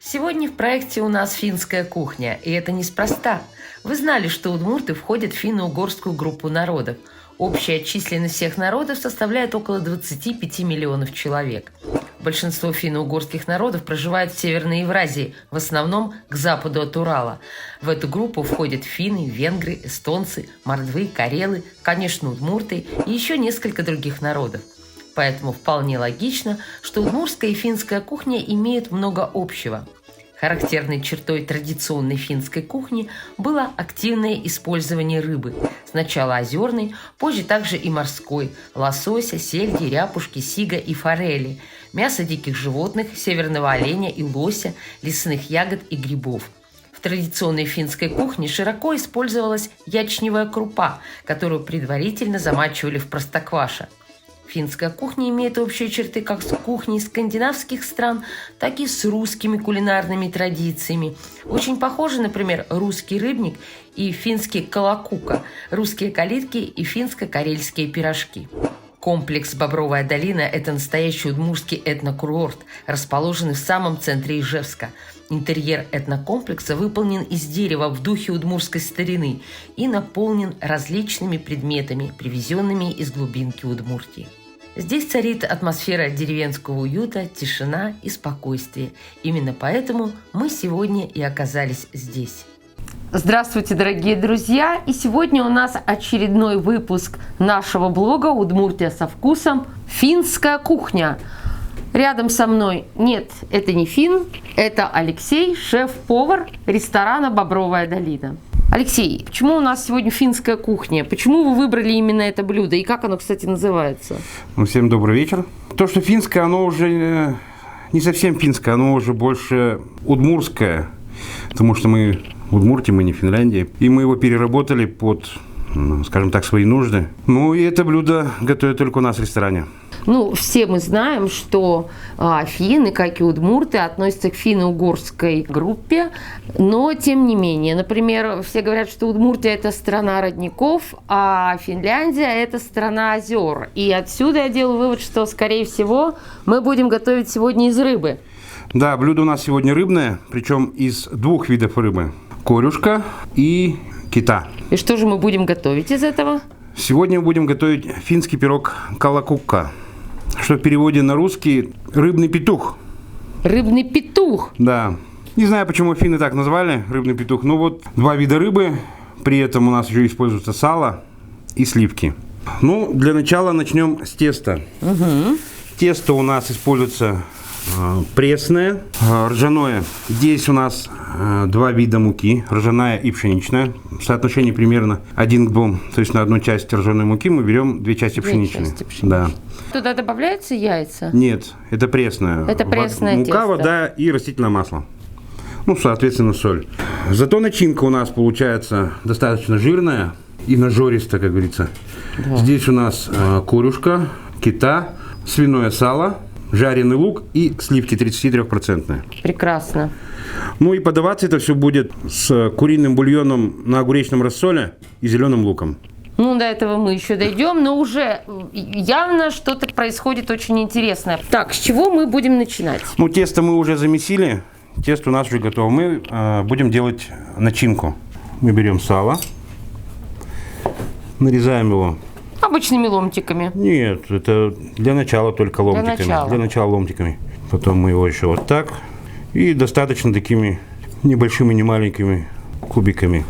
Сегодня в проекте у нас финская кухня, и это неспроста. Вы знали, что удмурты входят в финно-угорскую группу народов. Общая численность всех народов составляет около 25 миллионов человек. Большинство финно-угорских народов проживает в Северной Евразии, в основном к западу от Урала. В эту группу входят финны, венгры, эстонцы, мордвы, карелы, конечно, удмурты и еще несколько других народов. Поэтому вполне логично, что удмуртская и финская кухня имеют много общего. Характерной чертой традиционной финской кухни было активное использование рыбы. Сначала озерной, позже также и морской – лосося, сельди, ряпушки, сига и форели, мясо диких животных, северного оленя и лося, лесных ягод и грибов. В традиционной финской кухне широко использовалась ячневая крупа, которую предварительно замачивали в простокваша. Финская кухня имеет общие черты как с кухней скандинавских стран, так и с русскими кулинарными традициями. Очень похожи, например, русский рыбник и финский колокука, русские калитки и финско-карельские пирожки. Комплекс «Бобровая долина» – это настоящий удмуртский этнокурорт, расположенный в самом центре Ижевска. Интерьер этнокомплекса выполнен из дерева в духе удмуртской старины и наполнен различными предметами, привезенными из глубинки Удмуртии. Здесь царит атмосфера деревенского уюта, тишина и спокойствие. Именно поэтому мы сегодня и оказались здесь. Здравствуйте, дорогие друзья! И сегодня у нас очередной выпуск нашего блога «Удмуртия со вкусом. Финская кухня». Рядом со мной нет, это не финн, это Алексей, шеф-повар ресторана «Бобровая долина». Алексей, почему у нас сегодня финская кухня? Почему вы выбрали именно это блюдо? И как оно, кстати, называется? Всем добрый вечер. То, что финское, оно уже не совсем финское, оно уже больше удмуртское, потому что мы в Удмуртии, мы не в Финляндии. И мы его переработали под, скажем так, свои нужды. Ну и это блюдо готовят только у нас в ресторане. Ну, все мы знаем, что финны, как и удмурты, относятся к финно-угорской группе, но тем не менее. Например, все говорят, что Удмуртия – это страна родников, а Финляндия – это страна озер. И отсюда я делаю вывод, что, скорее всего, мы будем готовить сегодня из рыбы. Да, блюдо у нас сегодня рыбное, причем из двух видов рыбы – корюшка и кита. И что же мы будем готовить из этого? Сегодня мы будем готовить финский пирог колокука, что в переводе на русский рыбный петух. Рыбный петух? Да. Не знаю, почему финны так назвали, рыбный петух. Но вот два вида рыбы, при этом у нас еще используется сало и сливки. Ну, для начала начнем с теста. Угу. Тесто у нас используется пресное, ржаное. Здесь у нас два вида муки, ржаная и пшеничная. Соотношение примерно 1 к 2. То есть на одну часть ржаной муки мы берем 2 части пшеничной. Да. Туда добавляются яйца? Нет, это пресное. Это пресное мука, тесто. вода и растительное масло. Ну, соответственно, соль. Зато начинка у нас получается достаточно жирная и нажористая, как говорится. Да. Здесь у нас корюшка, кита, свиное сало, жареный лук и сливки 33%. Прекрасно. Ну и подаваться это все будет с куриным бульоном на огуречном рассоле и зеленым луком. Ну, до этого мы еще дойдем, но уже явно что-то происходит очень интересное. Так, с чего мы будем начинать? Ну, тесто мы уже замесили, тесто у нас уже готово. Мы будем делать начинку. Мы берем сало, нарезаем его. Обычными ломтиками? Нет, это для начала только ломтиками. Для начала ломтиками. Потом мы его еще вот так. И достаточно такими небольшими, не маленькими кубиками.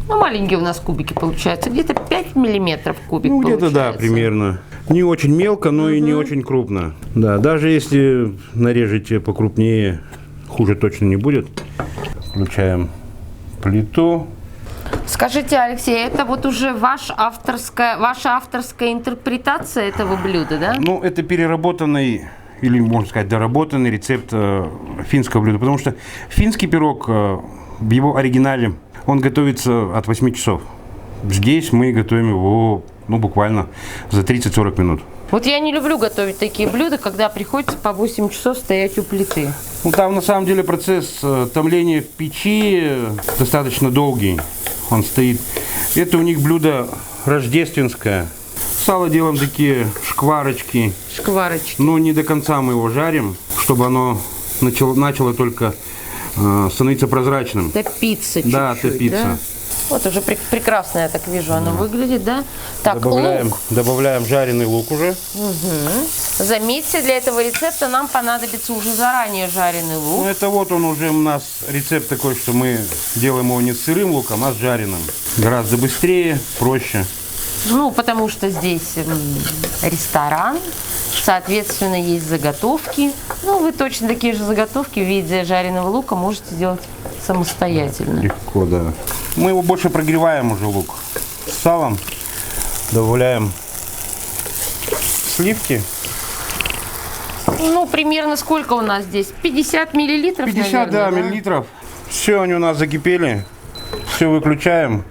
Ну, маленькие у нас кубики получаются. Где-то 5 миллиметров кубик ну, получается. где-то, да, примерно. Не очень мелко, но и не очень крупно. Да, даже если нарежете покрупнее, хуже точно не будет. Включаем плиту. Скажите, Алексей, это вот уже ваша авторская интерпретация этого блюда, да? Ну, это переработанный, или, можно сказать, доработанный рецепт финского блюда. Потому что финский пирог в его оригинале, он готовится от 8 часов. Здесь мы готовим его, ну, буквально за 30-40 минут. Вот я не люблю готовить такие блюда, когда приходится по 8 часов стоять у плиты. Ну, там, на самом деле, процесс томления в печи достаточно долгий. Он стоит. Это у них блюдо рождественское. Сало делаем такие шкварочки. Шкварочки. Но не до конца мы его жарим, чтобы оно начало только становиться прозрачным. Топиться чуть-чуть, Да, топиться. да? Вот уже прекрасно, я так вижу, оно выглядит, да? Так, лук. Добавляем жареный лук уже. Заметьте, для этого рецепта нам понадобится уже заранее жареный лук. Ну, это вот он уже у нас рецепт такой, что мы делаем его не с сырым луком, а с жареным. Гораздо быстрее, проще. Ну, потому что здесь ресторан, соответственно, есть заготовки. Ну, вы точно такие же заготовки в виде жареного лука можете делать самостоятельно. Легко, да. Мы его больше прогреваем уже лук с салом. Добавляем сливки. Ну, примерно сколько у нас здесь? 50 миллилитров, 50, наверное, да, миллилитров. Все, они у нас закипели. Все выключаем.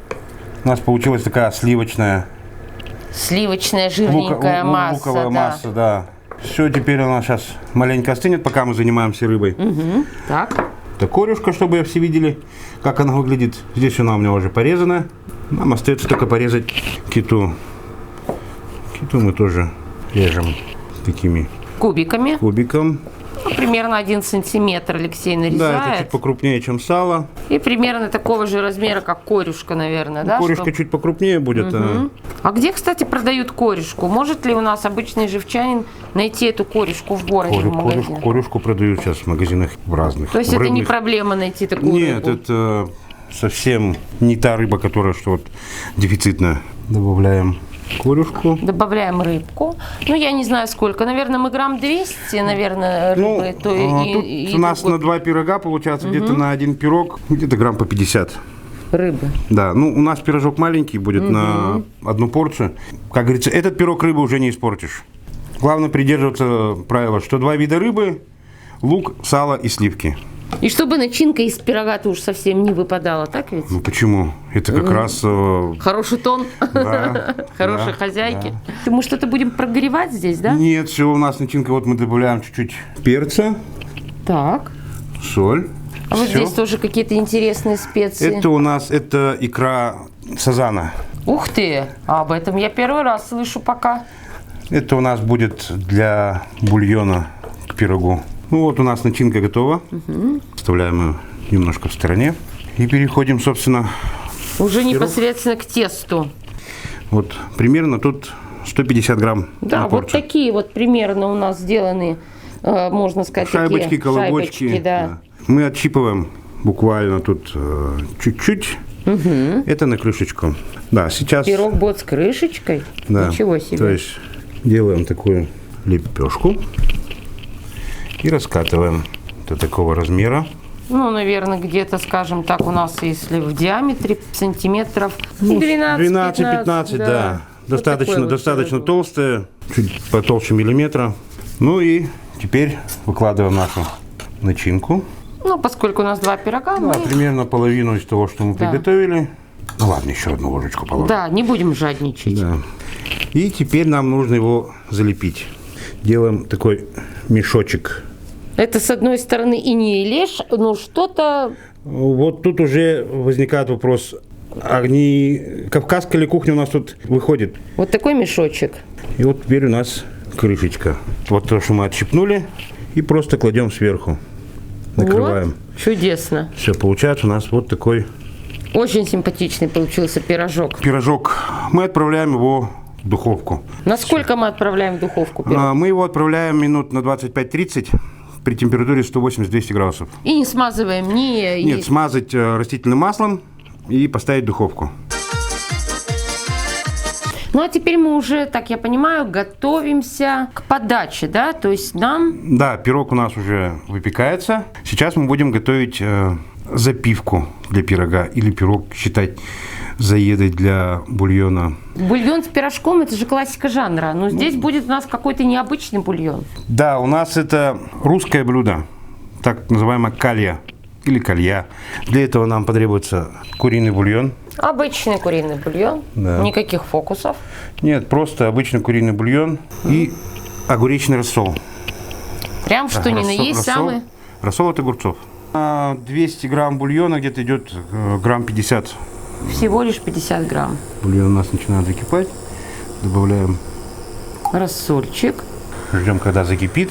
У нас получилась такая сливочная Сливочная жирненькая масса. луковая да. масса, да. Все, теперь она сейчас маленько остынет, пока мы занимаемся рыбой. Так. Это корюшка, чтобы все видели, как она выглядит. Здесь она у меня уже порезана. Нам остается только порезать киту. Киту мы тоже режем такими Кубиками. кубиком. Ну, примерно 1 сантиметр Алексей Да, это нарезает. чуть покрупнее, чем сало. И примерно такого же размера, как корюшка, наверное, да? Корюшка чтоб- чуть покрупнее будет. А где, кстати, продают корюшку? Может ли у нас обычный живчанин найти эту корюшку в городе, в магазине? Корюшку продают сейчас в магазинах в разных. То есть в это не рыбных. проблема найти такую Нет, рыбу? это совсем не та рыба, которая что вот дефицитная. Добавляем корюшку. Добавляем рыбку. Ну, я не знаю сколько. Наверное, мы грамм 200, наверное, Ну, рыбы. То тут и у нас другой на 2 пирога получается где-то на один пирог, где-то грамм по 50. рыбы. Да, ну у нас пирожок маленький будет на одну порцию. Как говорится, этот пирог рыбы уже не испортишь. Главное придерживаться правила, что 2 вида рыбы, лук, сало и сливки. И чтобы начинка из пирога-то уж совсем не выпадала, так ведь? Ну почему? Это как раз... Хороший тон, да, хорошие да, хозяйки. Мы что-то будем прогревать здесь, да? Нет, все, у нас начинка, вот мы добавляем чуть-чуть перца, Так. соль. А вот Всё. здесь тоже какие-то интересные специи. Это у нас, это икра сазана. Ух ты! Об этом я первый раз слышу пока. Это у нас будет для бульона к пирогу. Ну вот у нас начинка готова. Оставляем ее немножко в стороне. И переходим, собственно, Уже непосредственно к тесту. вот примерно тут 150 грамм Да, на вот порцию. такие вот примерно у нас сделаны, можно сказать, Шайбочки, такие колобочки. шайбочки, да. Да. Мы отщипываем буквально тут чуть-чуть. Это на крышечку. Да, сейчас... Пирог будет с крышечкой? Да. Ничего себе. То есть делаем такую лепешку и раскатываем до такого размера. Ну, наверное, где-то, скажем так, у нас, если в диаметре сантиметров 12-15, да. Вот такой Достаточно, вот достаточно пирог. толстая, чуть потолще миллиметра. Ну и теперь выкладываем нашу начинку. Ну, поскольку у нас 2 пирога, Да, мы... примерно половину из того, что мы Да. приготовили. Ну ладно, еще одну ложечку положим. Да, не будем жадничать. Да. И теперь нам нужно его залепить. Делаем такой мешочек. Это, с одной стороны, и не лишь, но что-то... Вот тут уже возникает вопрос, а не кавказская ли кухня у нас тут выходит? Вот такой мешочек. И вот теперь у нас крышечка. Вот то, что мы отщипнули, и просто кладем сверху. Накрываем. Вот. Чудесно. Все, получается у нас вот такой Очень симпатичный получился пирожок. пирожок. Мы отправляем его в духовку. Насколько мы отправляем в духовку пирог? Мы его отправляем минут на 25-30 при температуре 180-200 градусов. И не смазываем ни... Нет, смазать растительным маслом и поставить в духовку. Ну, а теперь мы уже, так я понимаю, готовимся к подаче, да? То есть нам... Да, пирог у нас уже выпекается. Сейчас мы будем готовить запивку для пирога или пирог считать заедой для бульона. Бульон с пирожком – это же классика жанра. Но здесь будет у нас какой-то необычный бульон. Да, у нас это русское блюдо, так называемое калья или калья. Для этого нам потребуется куриный бульон. Обычный куриный бульон. Да. Никаких фокусов. Нет, просто обычный куриный бульон и огуречный рассол. Прям что ни на есть самый... Рассол от огурцов. 200 грамм бульона где-то идет грамм 50. Всего лишь 50 грамм. Бульон у нас начинает закипать. Добавляем, Рассольчик. ждем, когда закипит.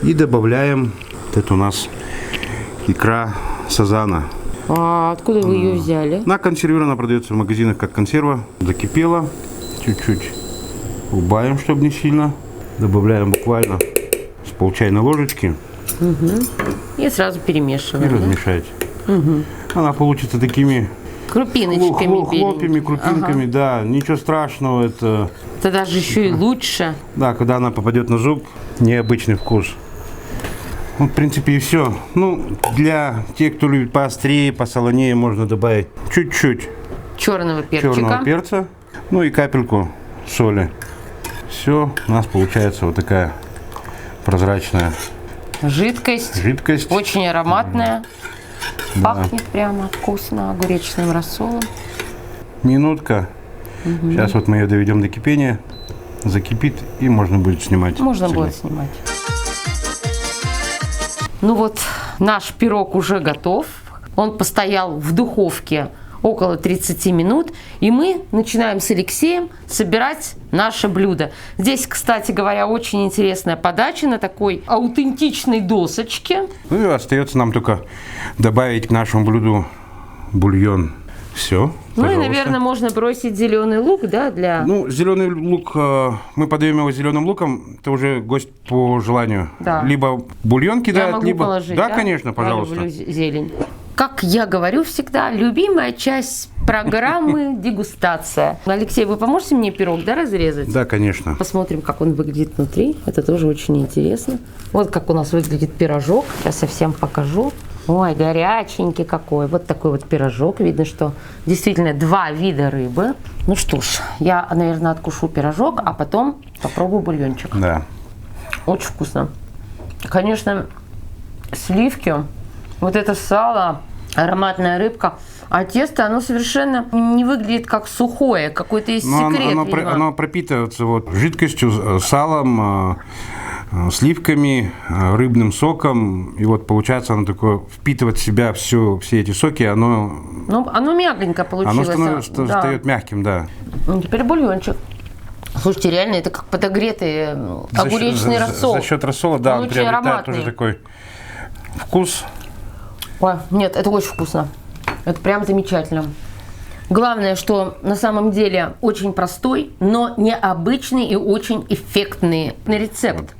И добавляем, вот это у нас икра сазана. А откуда вы ее взяли? Она консервирована, продается в магазинах как консерва. Закипела. Чуть-чуть убавим, чтобы не сильно. Добавляем буквально с полчайной ложечки. И сразу И перемешиваем. Да? размешать. Она получится такими Крупиночками. хлопьями, крупинками, да. Ничего страшного. Это, даже еще и лучше. да, когда она попадет на зуб, необычный вкус. Ну, в принципе, и все. Ну, для тех, кто любит поострее, посолонее, можно добавить чуть-чуть Черного перчика. черного перца, ну и капельку соли. Все, у нас получается вот такая прозрачная Жидкость. жидкость. Очень ароматная. Пахнет прямо вкусно огуречным рассолом. Минутка. Сейчас вот мы ее доведем до кипения. Закипит, и можно будет снимать. Можно с огня. будет снимать. Ну вот, наш пирог уже готов. Он постоял в духовке около 30 минут. И мы начинаем с Алексеем собирать наше блюдо. Здесь, кстати говоря, очень интересная подача на такой аутентичной досочке. Ну и остается нам только добавить к нашему блюду бульон. Все. Ну и, наверное, можно бросить зеленый лук, да, для... Ну, зеленый лук, мы подаем его зеленым луком, это уже гость по желанию. Да. Либо бульон Я кидает, могу либо... положить, да, конечно, пожалуйста. Я люблю зелень. Как я говорю всегда, любимая часть программы – дегустация. Алексей, вы поможете мне пирог, да, разрезать? Да, конечно. Посмотрим, как он выглядит внутри. Это тоже очень интересно. Вот как у нас выглядит пирожок. Сейчас я всем покажу. Ой, горяченький какой. Вот такой вот пирожок. Видно, что действительно 2 вида рыбы. Ну что ж, я, наверное, откушу пирожок, а потом попробую бульончик. Да. Очень вкусно. Конечно, сливки, вот это сало, ароматная рыбка. А тесто, оно совершенно не выглядит как сухое. Какой-то есть Но секрет, оно видимо. оно пропитывается вот жидкостью, салом, сливками, рыбным соком. И вот получается оно такое, впитывает в себя все эти соки, оно мягенько получилось. стает мягким, да. Ну, теперь бульончик. Слушайте, реально, это как подогретый огуречный рассол. За счет рассола, да, Он он очень приобретает ароматный. тоже такой вкус. Ой, нет, это очень вкусно. Это прям замечательно. Главное, что на самом деле очень простой, но необычный и очень эффектный рецепт.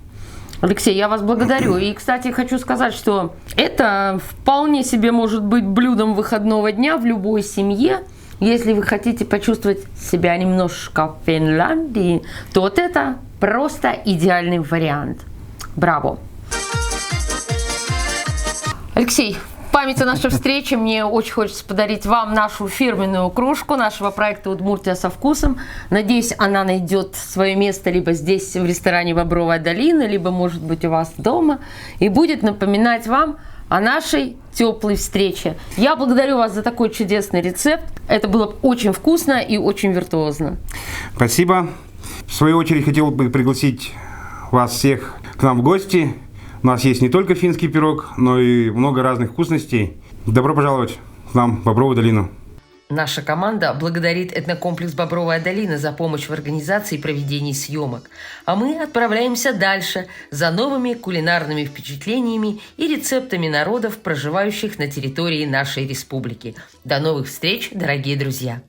Алексей, я вас благодарю. И, кстати, хочу сказать, что это вполне себе может быть блюдом выходного дня в любой семье. Если вы хотите почувствовать себя немножко в Финляндии, то вот это просто идеальный вариант. Браво! Алексей, в память о нашей встрече мне очень хочется подарить вам нашу фирменную кружку нашего проекта «Удмуртия со вкусом». Надеюсь, она найдет свое место либо здесь, в ресторане «Бобровая долина», либо, может быть, у вас дома, и будет напоминать вам о нашей теплой встрече. Я благодарю вас за такой чудесный рецепт. Это было очень вкусно и очень виртуозно. Спасибо. В свою очередь хотел бы пригласить вас всех к нам в гости. У нас есть не только финский пирог, но и много разных вкусностей. Добро пожаловать к нам в Бобровую долину. Наша команда благодарит этнокомплекс «Бобровая долина» за помощь в организации и проведении съемок. А мы отправляемся дальше за новыми кулинарными впечатлениями и рецептами народов, проживающих на территории нашей республики. До новых встреч, дорогие друзья!